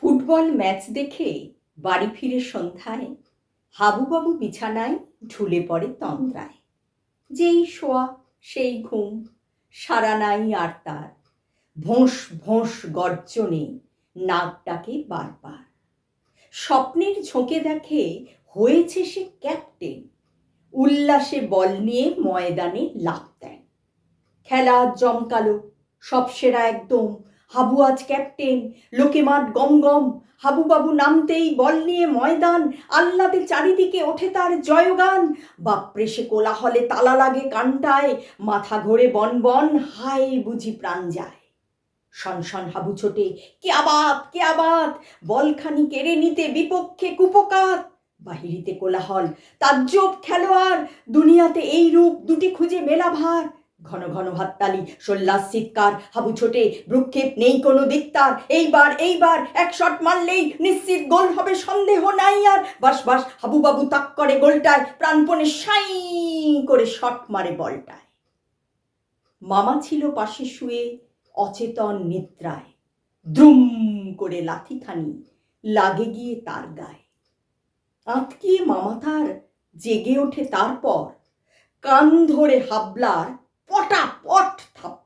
Football match দেখে বাড়ি ফিরে সন্ধ্যায় হাবুবাবু বিছানায় ঢুলে পড়ে তন্দ্রায়। যেই শোয়া সেই ঘুম, সারা নাই আর তার। ভোঁস ভোঁস গর্জনে নাক ডাকে বারবার। স্বপ্নের ঝোঁকে দেখে হয়েছে সে ক্যাপ্টেন। উল্লাসে বল নিয়ে ময়দানে লাফ দেন। খেলা জমকালো, সব সেরা একদম। হাবু আজ ক্যাপ্টেন, লোকে মাঠ গম গম। হাবুবাবু নামতেই বল নিয়ে ময়দান, আহ্লাদে চারিদিকে ওঠে তার জয়গান। বাপরে সে কোলাহলে তালা লাগে কানটায়, মাথা ঘোরে বন বন, হায় বুঝি প্রাণ যায়। শনশন হাবু ছোটে, কে আবাদ কে আবাদ, বলখানি কেড়ে নিতে বিপক্ষে কুপকাত। বাহিরিতে কোলাহল, তাজ্জব খেলোয়াড়, দুনিয়াতে এই রূপ দুটি খুঁজে মেলা ভার। ঘন ঘন হাততালি, সোল্লাস চিৎকার, হাবু ছোটে, ভ্রুক্ষেপ নেই কোনো দিকতার। এইবার এইবার এক শট মারলেই নিশ্চিত গোল হবে, সন্দেহ নাই আর। বাস বাস হাবুবাবু তাক করে গোলটায়, প্রাণপণে সাই করে শট মারে বলটায়। মামা ছিল পাশে শুয়ে অচেতন নিদ্রায়। দ্রুম করে লাথিখানি লাগে গিয়ে তার গায়ে। আঁতকিয়ে মামা তার জেগে ওঠে, তারপর কান ধরে হাবলার পটাপট থাপ্পড়।